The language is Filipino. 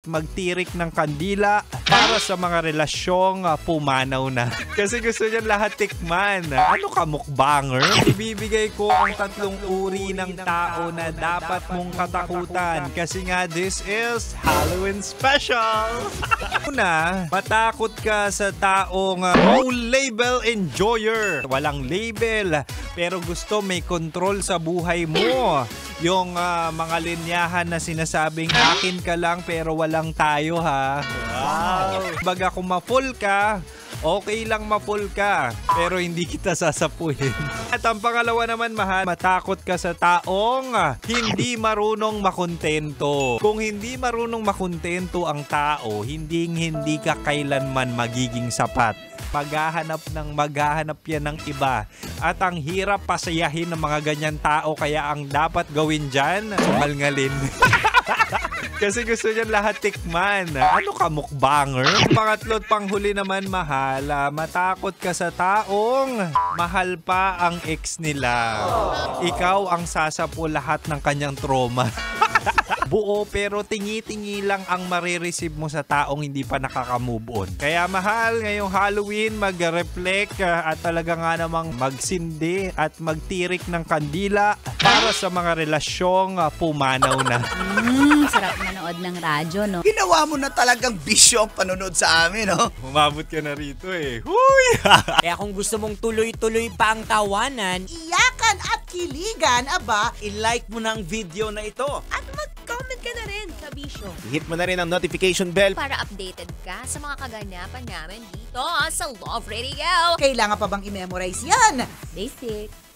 magtirik ng kandila para sa mga relasyong pumanaw na. Kasi gusto niyan lahat tikman. Ano ka, mukbanger? Ibibigay ko ang 3 uri ng tao na dapat mong katakutan. Kasi nga, this is Halloween special! Una, matakot ka sa taong no label enjoyer. Walang label, pero gusto may control sa buhay mo. Yung mga linyahan na sinasabing akin ka lang pero walang tayo, ha. Wow! Baga kung ma-full ka, okay lang ma-full ka, pero hindi kita sasapuhin. At ang pangalawa naman, mahal, matakot ka sa taong hindi marunong makontento. Kung hindi marunong makontento ang tao, hindi ka kailanman magiging sapat. Maghahanap yan ng iba. At ang hirap pasayahin ng mga ganyan tao, kaya ang dapat gawin dyan, sumalngalin. Kasi gusto niyan lahat tikman. Ano ka, mukbanger? Pangatlo at panghuli naman, mahal, matakot ka sa taong mahal pa ang ex nila. Ikaw ang sasapo lahat ng kanyang trauma. Buo pero tingi-tingi lang ang marireceive mo sa taong hindi pa nakaka-move on. Kaya mahal, ngayong Halloween, mag-reflect at talaga nga namang magsindi at magtirik ng kandila para sa mga relasyong pumanaw na. Sarap manood ng radyo, no? Ginawa mo na talagang bisyo ang panonood sa amin, no? Umabot ka na rito eh. Huy! Kaya kung gusto mong tuloy-tuloy pa ang tawanan, Iyakan at kiligan, aba, i-like mo na ang video na ito. at mag-comment ka na rin sa Bisyo. Hit mo na rin ang notification bell. Para updated ka sa mga kaganapan namin dito sa Love Radio. Kailangan pa bang i-memorize yan? Basic.